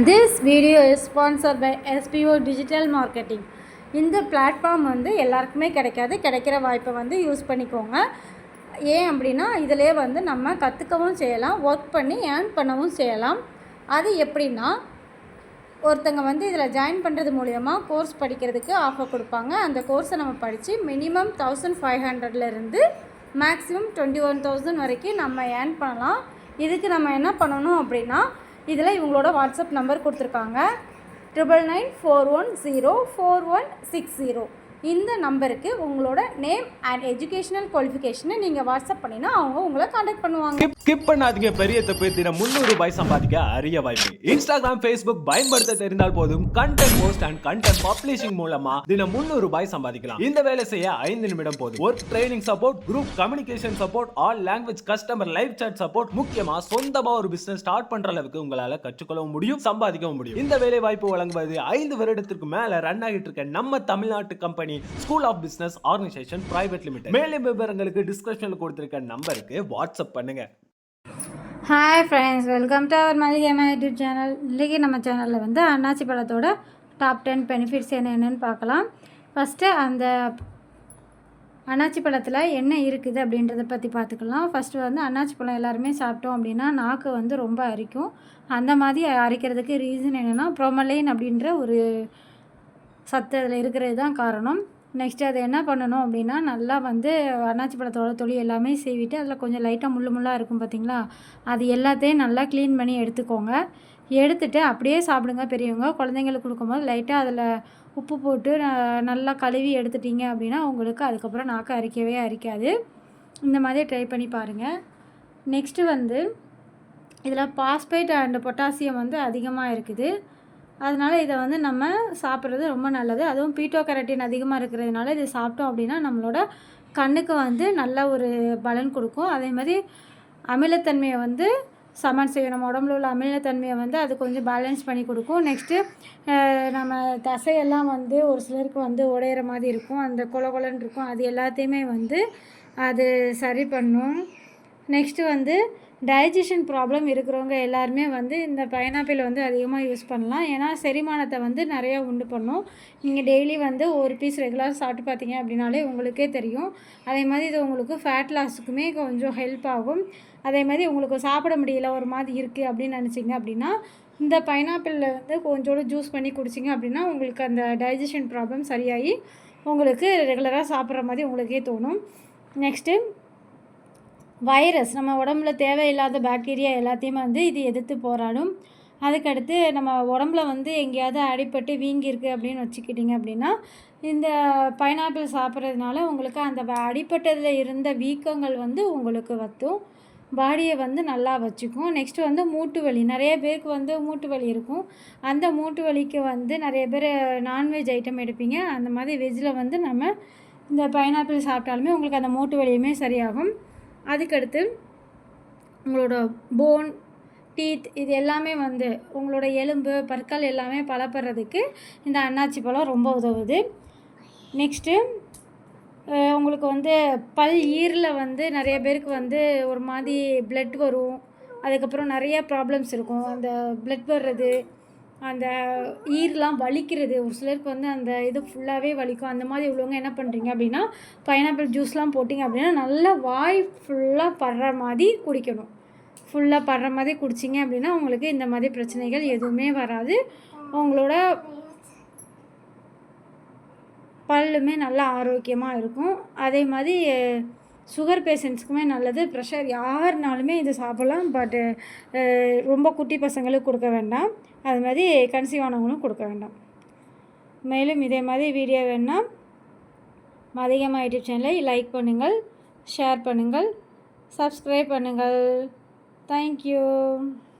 This video is sponsored by SPO Digital Marketing. இந்த platform வந்து எல்லாருக்குமே கிடைக்கிற வாய்ப்பை வந்து யூஸ் பண்ணிக்கோங்க. ஏன் அப்படின்னா இதிலே வந்து நம்ம கற்றுக்கவும் செய்யலாம், ஒர்க் பண்ணி ஏர்ன் பண்ணவும் செய்யலாம். அது எப்படின்னா, ஒருத்தங்க வந்து இதில் ஜாயின் பண்ணுறது மூலயமா கோர்ஸ் படிக்கிறதுக்கு ஆஃபர் கொடுப்பாங்க. அந்த கோர்ஸை நம்ம படித்து மினிமம் 1500லேருந்து மேக்ஸிமம் 21,000 வரைக்கும் நம்ம ஏர்ன் பண்ணலாம். இதுக்கு நம்ம என்ன பண்ணணும் அப்படின்னா, இதில் இவங்களோட வாட்ஸ்அப் நம்பர் கொடுத்துருக்காங்க 9994104160. இந்த நம்பருக்கு உங்களோட நேம் அண்ட் எஜுகேஷனல் குவாலிஃபிகேஷனை நீங்கள் வாட்ஸ்அப் பண்ணினா அவங்க உங்களை காண்டாக்ட் பண்ணுவாங்க. ஸ்கிப் பண்ணாதீங்க. பெரிய தப்பு. தினம் 300 ரூபாய் சம்பாதிக்க அரிய வாய்ப்பு. இன்ஸ்டாகிராம், ஃபேஸ்புக் பயன்படுத்த தெரிந்தால் போதும். Content post and content publishing மூலமா தினம் 300 ரூபாய் சம்பாதிக்கலாம். இந்த வேலை செய்ய 5 நிமிடம் போதும். Work training support, group communication support, all language customer live chat support, முக்கியமா சொந்தமா ஒரு பிசினஸ் ஸ்டார்ட் பண்ற அளவுக்கு உங்களால கற்றுக்கொள்ளவும் முடியும், சம்பாதிக்கவும் முடியும். இந்த வேலை வாய்ப்பு வழங்குவது 5 வருடத்திற்கு மேல ரன் ஆகிட்டு இருக்க நம்ம தமிழ்நாட்டு company school of business organization private limited. மேலும் விவரங்களுக்கு டிஸ்கிரிப்ஷன்ல கொடுத்திருக்க நம்பருக்கு வாட்ஸ்அப் பண்ணுங்க. Hi friends, welcome to our மதிகேமா யூடியூப் சேனல். இன்றைக்கி நம்ம சேனலில் வந்து அன்னாச்சி பழத்தோட டாப் 10 பெனிஃபிட்ஸ் என்னென்னு பார்க்கலாம். ஃபஸ்ட்டு அந்த அன்னாச்சி பழத்தில் என்ன இருக்குது அப்படின்றத பற்றி பார்த்துக்கலாம். ஃபஸ்ட்டு வந்து அன்னாச்சி பழம் எல்லாருமே சாப்பிட்டோம் அப்படின்னா நாக்கு வந்து ரொம்ப அரிக்கும். அந்த மாதிரி அரிக்கிறதுக்கு ரீசன் என்னென்னா ப்ரோமலைன் அப்படின்ற ஒரு சத்து அதில் இருக்கிறது தான் காரணம். நெக்ஸ்ட்டு அதை என்ன பண்ணணும் அப்படின்னா, நல்லா வந்து அன்னாச்சி பழத்தோட தொலி எல்லாமே சீவிட்டு அதில் கொஞ்சம் லைட்டாக முள்ளாக இருக்கும் பார்த்திங்களா, அது எல்லாத்தையும் நல்லா க்ளீன் பண்ணி எடுத்துக்கோங்க. எடுத்துகிட்டு அப்படியே சாப்பிடுங்க. பெரியவங்க குழந்தைங்களுக்கு கொடுக்கும்போது லைட்டாக அதில் உப்பு போட்டு நல்லா கழுவி எடுத்துட்டிங்க அப்படின்னா உங்களுக்கு அதுக்கப்புறம் நாக்கு அரிக்கவே அரிக்காது. இந்த மாதிரி ட்ரை பண்ணி பாருங்கள். நெக்ஸ்ட்டு வந்து இதில் பாஸ்பேட் அண்ட் பொட்டாசியம் வந்து அதிகமாக இருக்குது. அதனால் இதை வந்து நம்ம சாப்பிட்றது ரொம்ப நல்லது. அதுவும் பீட்டோ கெரட்டின் அதிகமாக இருக்கிறதுனால இதை சாப்பிட்டோம் அப்படின்னா நம்மளோட கண்ணுக்கு வந்து நல்ல ஒரு பலன் கொடுக்கும். அதே மாதிரி அமிலத்தன்மையை வந்து சமன் செய்யும். நம்ம உடம்புல உள்ள அமிலத்தன்மையை வந்து அது கொஞ்சம் பேலன்ஸ் பண்ணி கொடுக்கும். நெக்ஸ்ட்டு நம்ம தசையெல்லாம் வந்து ஒரு சிலருக்கு வந்து உடையிற மாதிரி இருக்கும், அந்த கொலன்னு இருக்கும், அது எல்லாத்தையுமே வந்து அது சரி பண்ணும். நெக்ஸ்ட்டு வந்து டைஜஷன் ப்ராப்ளம் இருக்கிறவங்க எல்லாருமே வந்து இந்த பைனாப்பிள் வந்து அதிகமாக யூஸ் பண்ணலாம். ஏன்னா செரிமானத்தை வந்து நிறையா உண்டு பண்ணும். நீங்கள் டெய்லி வந்து ஒரு பீஸ் ரெகுலராக சாப்பிட்டு பார்த்தீங்க அப்படின்னாலே உங்களுக்கே தெரியும். அதே மாதிரி இது உங்களுக்கு ஃபேட் லாஸுக்குமே கொஞ்சம் ஹெல்ப் ஆகும். அதே மாதிரி உங்களுக்கு சாப்பிட முடியல, ஒரு மாதிரி இருக்குது அப்படின்னு நினச்சிங்க அப்படின்னா இந்த பைனாப்பிளில் வந்து கொஞ்சோடு ஜூஸ் பண்ணி குடிச்சிங்க அப்படின்னா உங்களுக்கு அந்த டைஜஷன் ப்ராப்ளம் சரியாகி உங்களுக்கு ரெகுலராக சாப்பிட்ற மாதிரி உங்களுக்கே தோணும். நெக்ஸ்ட்டு வைரஸ், நம்ம உடம்புல தேவையில்லாத பாக்டீரியா எல்லாத்தையுமே வந்து இது எதிர்த்து போராடும். அதுக்கடுத்து நம்ம உடம்புல வந்து எங்கேயாவது அடிபட்டு வீங்கியிருக்கு அப்படின்னு வச்சுக்கிட்டிங்க அப்படின்னா இந்த பைனாப்பிள் சாப்பிட்றதுனால உங்களுக்கு அந்த அடிபட்டதில் இருந்த வீக்கங்கள் வந்து உங்களுக்கு வற்றும், பாடியை வந்து நல்லா வச்சுக்கும். நெக்ஸ்ட்டு வந்து மூட்டு வலி, நிறைய பேருக்கு வந்து மூட்டு வலி இருக்கும். அந்த மூட்டு வலிக்கு வந்து நிறைய பேர் நான்வெஜ் ஐட்டம் எடுப்பீங்க. அந்த மாதிரி வெஜ்ஜில் வந்து நம்ம இந்த பைனாப்பிள் சாப்பிட்டாலுமே உங்களுக்கு அந்த மூட்டு வலியுமே சரியாகும். அதுக்கடுத்து உங்களோட போன், டீத் இது எல்லாமே வந்து உங்களோட எலும்பு, பற்கள் எல்லாமே பலப்படுறதுக்கு இந்த அன்னாச்சி பழம் ரொம்ப உதவுது. நெக்ஸ்ட்டு உங்களுக்கு வந்து பல் ஈரில் வந்து நிறைய பேருக்கு வந்து ஒரு மாதிரி பிளட் வரும். அதுக்கப்புறம் நிறைய ப்ராப்ளம்ஸ் இருக்கும். அந்த பிளட் வர்றது, அந்த ஈரெலாம் வலிக்கிறது, ஒரு சிலருக்கு வந்து அந்த இது ஃபுல்லாகவே வலிக்கும். அந்த மாதிரி உள்ளவங்க என்ன பண்ணுறீங்க அப்படின்னா பைனாப்பிள் ஜூஸ்லாம் போட்டிங்க அப்படின்னா நல்லா வாய் ஃபுல்லாக படுற மாதிரி குடிக்கணும். ஃபுல்லாக படுற மாதிரி குடிச்சிங்க அப்படின்னா உங்களுக்கு இந்த மாதிரி பிரச்சனைகள் எதுவுமே வராது. உங்களோட பல்லுமே நல்லா ஆரோக்கியமாக இருக்கும். அதே மாதிரி சுகர் பேஷண்ட்ஸுக்குமே நல்லது. ப்ரெஷர் யாருனாலுமே இது சாப்பிட்லாம். பட்டு ரொம்ப குட்டி பசங்களுக்கு கொடுக்க வேண்டாம். அது மாதிரி கன்சீவ் ஆனவங்களும் கொடுக்க வேண்டாம். மேலும் இதே மாதிரி வீடியோ வேணுன்னா மதிகமா யூடியூப் சேனலை லைக் பண்ணுங்கள், ஷேர் பண்ணுங்கள், சப்ஸ்கிரைப் பண்ணுங்கள். தேங்க்யூ.